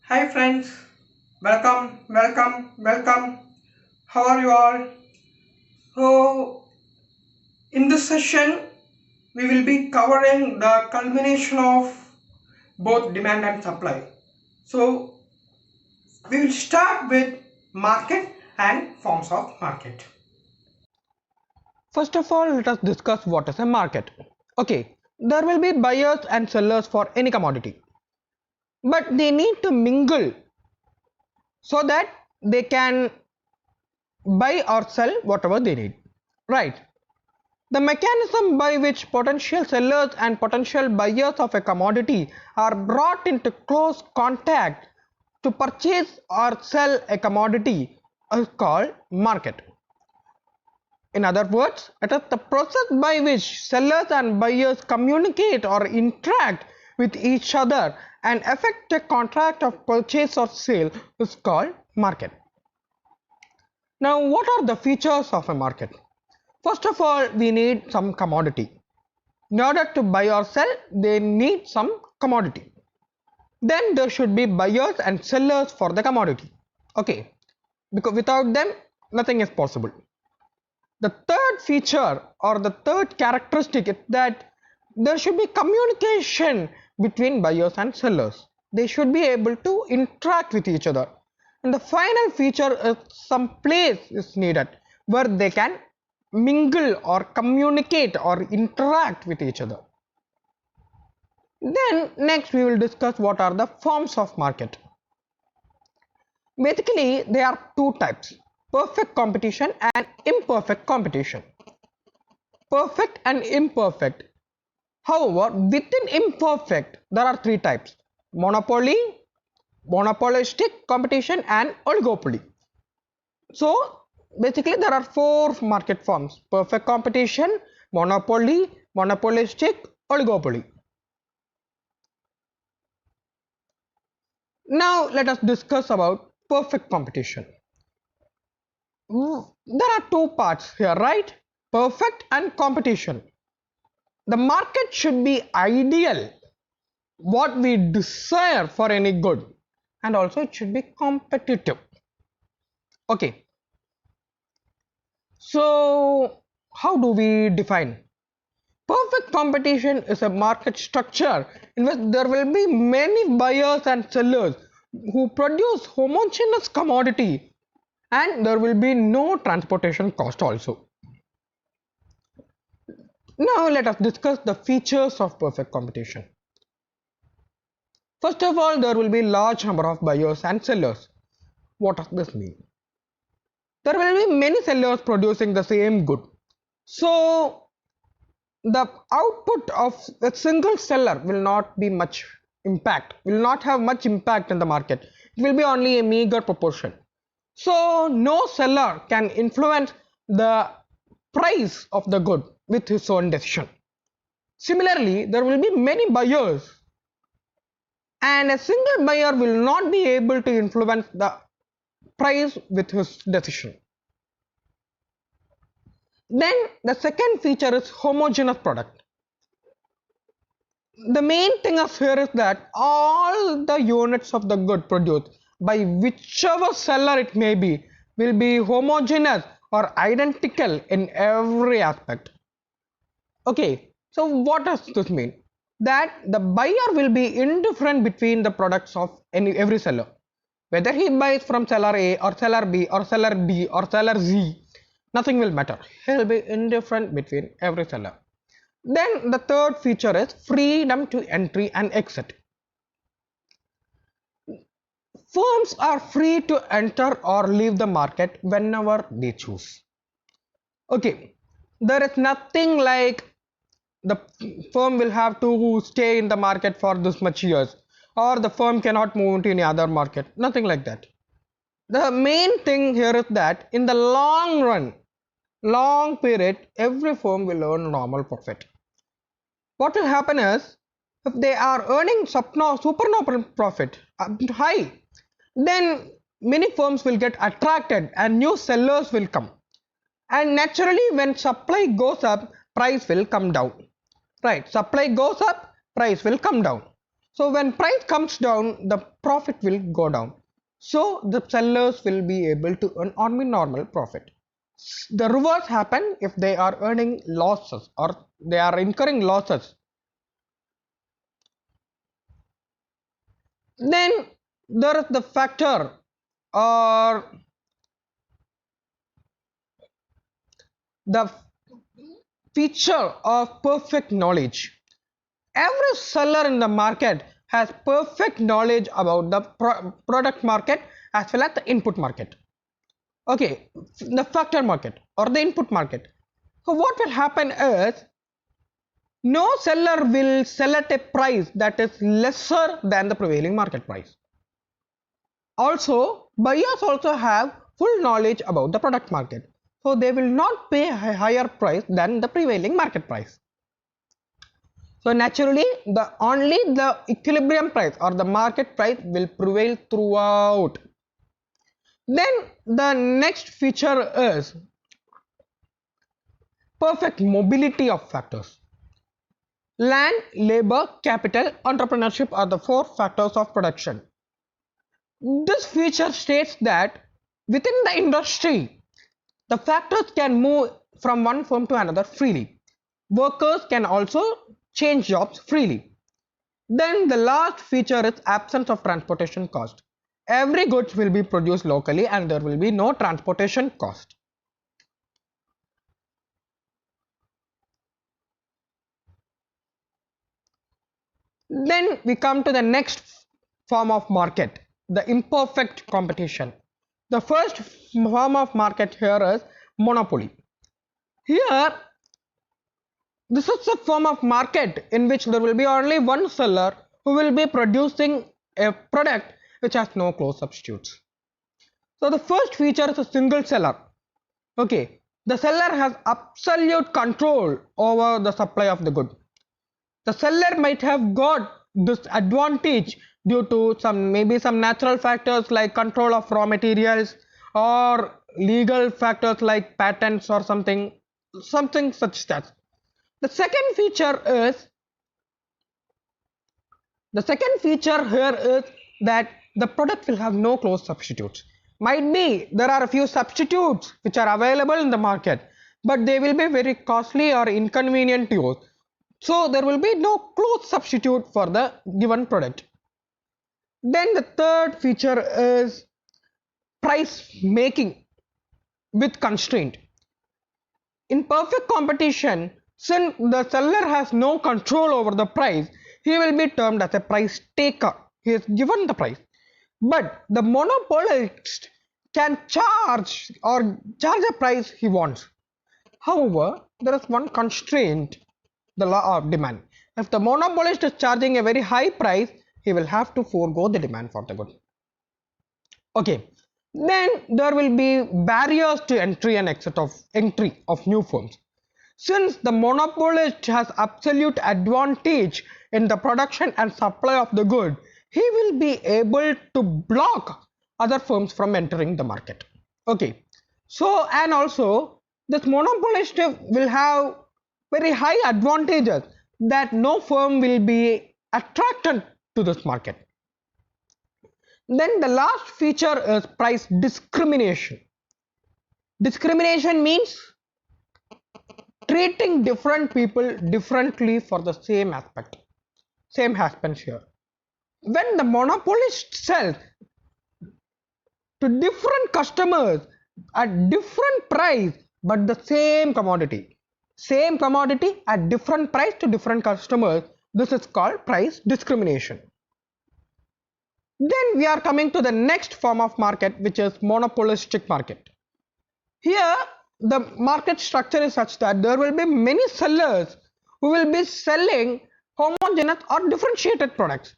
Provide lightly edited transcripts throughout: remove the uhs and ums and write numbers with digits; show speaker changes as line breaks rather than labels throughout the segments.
Hi friends, welcome. How are you all? So, in this session, we will be covering the culmination of both demand and supply. So, we will start with market and forms of market.
First of all, let us discuss what is a market. Okay, there will be buyers and sellers for any commodity, but they need to mingle so that they can buy or sell whatever they need. Right. The mechanism by which potential sellers and potential buyers of a commodity are brought into close contact to purchase or sell a commodity is called market. In other words, it is the process by which sellers and buyers communicate or interact with each other and effect a contract of purchase or sale is called market. Now, what are the features of a market? First of all, we need some commodity. In order to buy or sell, they need some commodity. Then there should be buyers and sellers for the commodity. Okay, because without them, nothing is possible. The third feature or the third characteristic is that there should be communication between buyers and sellers. They should be able to interact with each other. And the final feature is some place is needed where they can mingle or communicate or interact with each other. Then next we will discuss what are the forms of market. Basically, there are two types: perfect competition and imperfect competition. Perfect and imperfect. However, within imperfect, there are three types: monopoly, monopolistic competition, and oligopoly. So, basically, there are four market forms: perfect competition, monopoly, monopolistic, oligopoly. Now, let us discuss about perfect competition. There are two parts here, right? Perfect and competition. The market should be ideal, what we desire for any good, and also it should be competitive. Okay, so how do we define? Perfect competition is a market structure in which there will be many buyers and sellers who produce homogeneous commodity, and there will be no transportation cost also. Now let us discuss the features of perfect competition. First of all, there will be large number of buyers and sellers. What does this mean? There will be many sellers producing the same good. So the output of a single seller will not be much impact, will not have much impact in the market. It will be only a meager proportion. So no seller can influence the price of the good with his own decision. Similarly, there will be many buyers and a single buyer will not be able to influence the price with his decision. Then the second feature is homogeneous product. The main thing of here is that all the units of the good produced by whichever seller it may be will be homogeneous or identical in every aspect. Okay, so what does this mean? That the buyer will be indifferent between the products of every seller. Whether he buys from seller A or seller B or seller B or seller Z, nothing will matter. He will be indifferent between every seller. Then the third feature is freedom to entry and exit. Firms are free to enter or leave the market whenever they choose. Okay, there is nothing like the firm will have to stay in the market for this much years or the firm cannot move into any other market. Nothing like that. The main thing here is that in the long run, long period, every firm will earn normal profit. What will happen is if they are earning supernormal profit high, then many firms will get attracted and new sellers will come. And naturally, when supply goes up, price will come down. Right, supply goes up, price will come down. So when price comes down, the profit will go down. So the sellers will be able to earn only normal profit. The reverse happen if they are earning losses or they are incurring losses. Then there is the factor or the feature of perfect knowledge. Every seller in the market has perfect knowledge about the product market as well as the input market. Okay, the factor market or the input market. So what will happen is no seller will sell at a price that is lesser than the prevailing market price. Also, buyers also have full knowledge about the product market. So they will not pay a higher price than the prevailing market price. So naturally, the only the equilibrium price or the market price will prevail throughout. Then the next feature is perfect mobility of factors. Land, labor, capital, entrepreneurship are the four factors of production. This feature states that within the industry, the factors can move from one firm to another freely. Workers can also change jobs freely. Then the last feature is absence of transportation cost. Every goods will be produced locally and there will be no transportation cost. Then we come to the next form of market, the imperfect competition. The first form of market here is monopoly. Here, this is a form of market in which there will be only one seller who will be producing a product which has no close substitutes. So the first feature is a single seller. Okay, the seller has absolute control over the supply of the good. The seller might have got this advantage due to maybe some natural factors like control of raw materials or legal factors like patents or something such that. The second feature is the second feature here is that the product will have no close substitutes. Might be there are a few substitutes which are available in the market, but they will be very costly or inconvenient to use. So there will be no close substitute for the given product. Then the third feature is price making with constraint. In perfect competition, since the seller has no control over the price, he will be termed as a price taker. He is given the price. But the monopolist can charge a price he wants. However, there is one constraint, the law of demand. If the monopolist is charging a very high price, he will have to forego the demand for the good. Okay, then there will be barriers to entry and entry of new firms. Since the monopolist has absolute advantage in the production and supply of the good, he will be able to block other firms from entering the market. Okay, so and also this monopolist will have very high advantages that no firm will be attracted to this market. Then the last feature is price discrimination. Discrimination means treating different people differently for the same aspect. Same happens here. When the monopolist sells to different customers at different price but the same commodity at different price to different customers, this is called price discrimination. Then we are coming to the next form of market, which is monopolistic market. Here the market structure is such that there will be many sellers who will be selling homogeneous or differentiated products.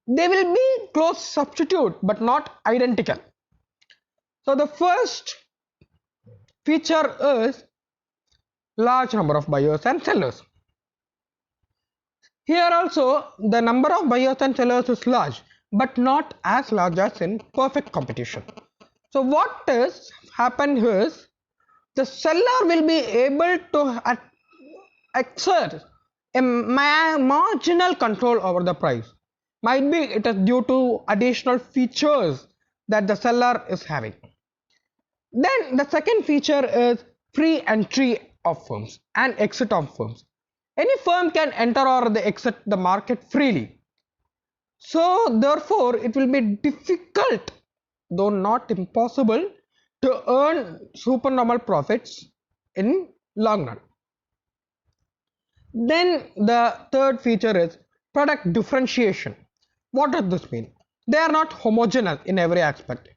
They will be close substitute but not identical. So the first feature is large number of buyers and sellers. Here also the number of buyers and sellers is large but not as large as in perfect competition. So what is happened is the seller will be able to exert a marginal control over the price. Might be it is due to additional features that the seller is having. Then the second feature is free entry of firms and exit of firms. Any firm can enter or they exit the market freely. So therefore it will be difficult, though not impossible, to earn supernormal profits in long run. Then the third feature is product differentiation. What does this mean? They are not homogeneous in every aspect.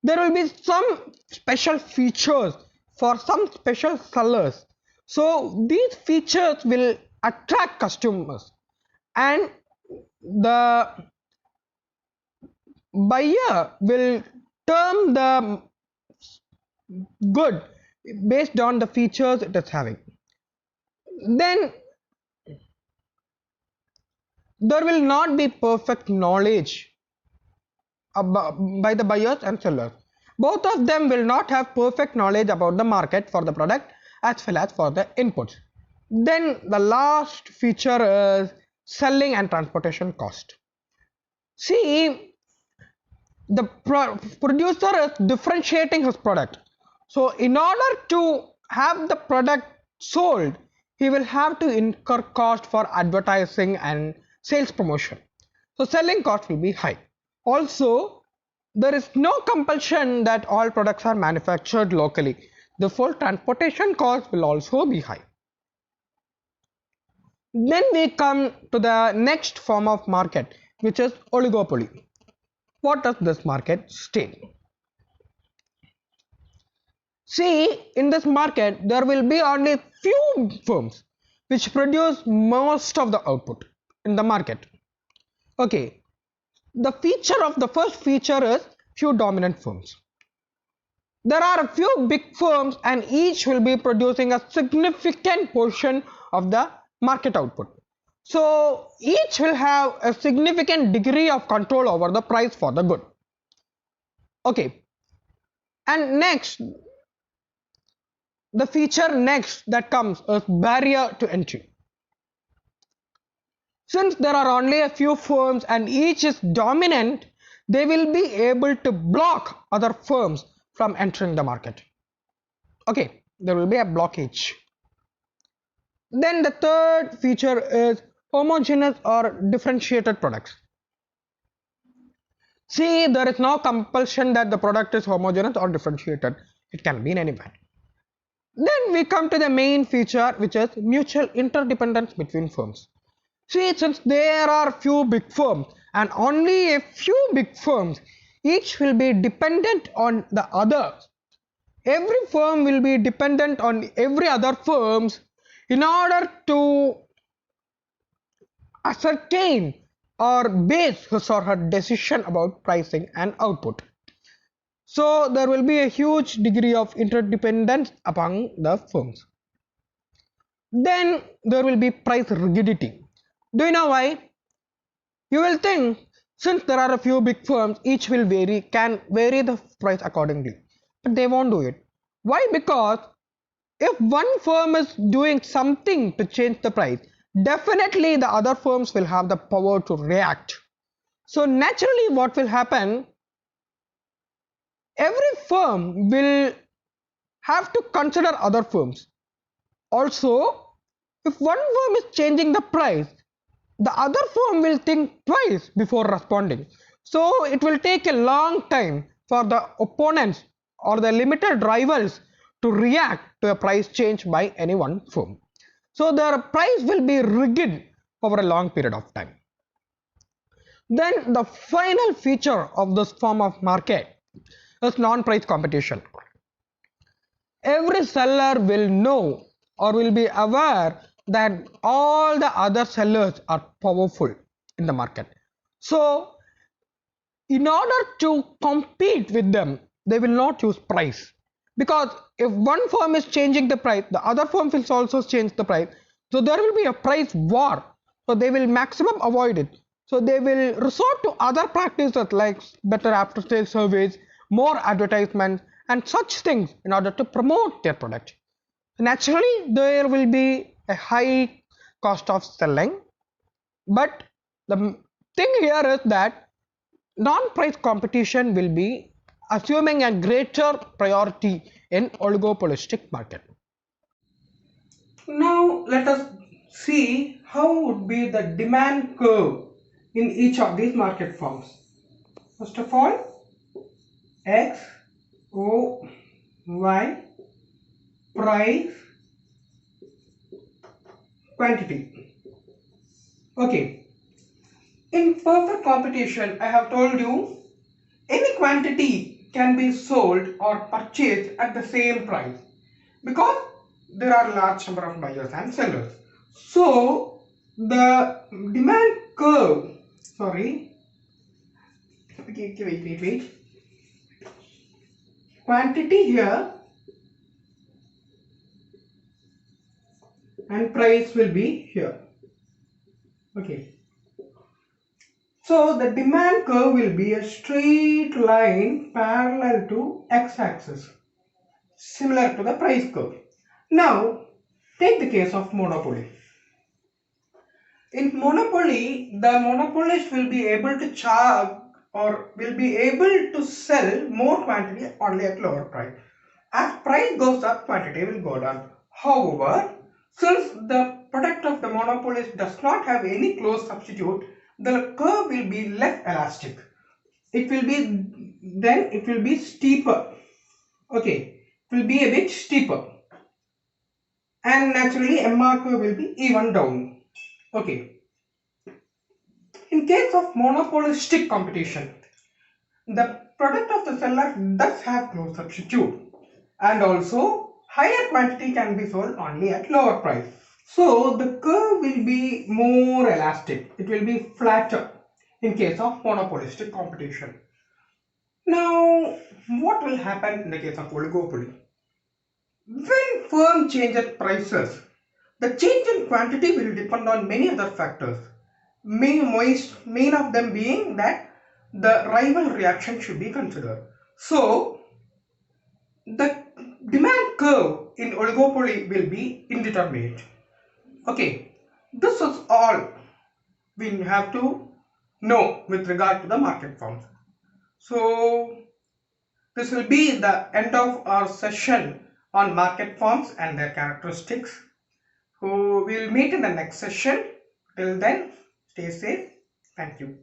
There will be some special features for some special sellers. So these features will attract customers, and the buyer will term the good based on the features it is having. Then there will not be perfect knowledge by the buyers and sellers. Both of them will not have perfect knowledge about the market for the product as well as for the inputs. Then the last feature is selling and transportation cost. See, the producer is differentiating his product. So in order to have the product sold, he will have to incur cost for advertising and sales promotion. So selling cost will be high. Also, there is no compulsion that all products are manufactured locally. The full transportation cost will also be high. Then we come to the next form of market, which is oligopoly. What does this market state? See, in this market, there will be only few firms which produce most of the output in the market. Okay, the feature of the first feature is few dominant firms. There are a few big firms and each will be producing a significant portion of the market output. So each will have a significant degree of control over the price for the good. Okay, and next, the feature next that comes is barrier to entry. Since there are only a few firms and each is dominant, they will be able to block other firms from entering the market. Okay, there will be a blockage. Then the third feature is homogeneous or differentiated products. See, there is no compulsion that the product is homogeneous or differentiated. It can be in any manner. Then we come to the main feature, which is mutual interdependence between firms. See, since there are few big firms and only a few big firms, each will be dependent on the others. Every firm will be dependent on every other firms in order to ascertain or base his or her decision about pricing and output. So there will be a huge degree of interdependence among the firms. Then there will be price rigidity. Do you know why? You will think, since there are a few big firms, each will can vary the price accordingly. But they won't do it. Why? Because if one firm is doing something to change the price, definitely the other firms will have the power to react. So naturally what will happen, every firm will have to consider other firms. Also, if one firm is changing the price, the other firm will think twice before responding. So it will take a long time for the opponents or the limited rivals to react to a price change by any one firm. So their price will be rigid over a long period of time. Then the final feature of this form of market is non-price competition. Every seller will know or will be aware that all the other sellers are powerful in the market. So in order to compete with them, they will not use price, because if one firm is changing the price, the other firm will also change the price. So there will be a price war. So they will maximum avoid it. So they will resort to other practices like better after sales service, more advertisements and such things in order to promote their product. Naturally, there will be a high cost of selling, but the Thing here is that non-price competition will be assuming a greater priority in oligopolistic market.
Now let us see how would be the demand curve in each of these market forms. First of all, X, O, Y, price, quantity. Okay, in perfect competition, I have told you any quantity can be sold or purchased at the same price because there are large number of buyers and sellers. So the demand curve, sorry, okay, wait, quantity here and price will be here. Okay, so the demand curve will be a straight line parallel to x-axis, similar to the price curve. Now take the case of monopoly. In monopoly, the monopolist will be able to charge or will be able to sell more quantity only at lower price. As price goes up, quantity will go down. However, since the product of the monopolist does not have any close substitute, the curve will be less elastic. It will be steeper. Okay, it will be a bit steeper, and naturally MR curve will be even down. Okay. In case of monopolistic competition, the product of the seller does have close substitute, and also higher quantity can be sold only at lower price. So the curve will be more elastic. It will be flatter in case of monopolistic competition. Now, what will happen in the case of oligopoly? When firm changes prices, the change in quantity will depend on many other factors. Main of them being that the rival reaction should be considered. So, the demand curve in oligopoly will be indeterminate. Okay, this is all we have to know with regard to the market forms. So, this will be the end of our session on market forms and their characteristics. So, we will meet in the next session. Till then, stay safe. Thank you.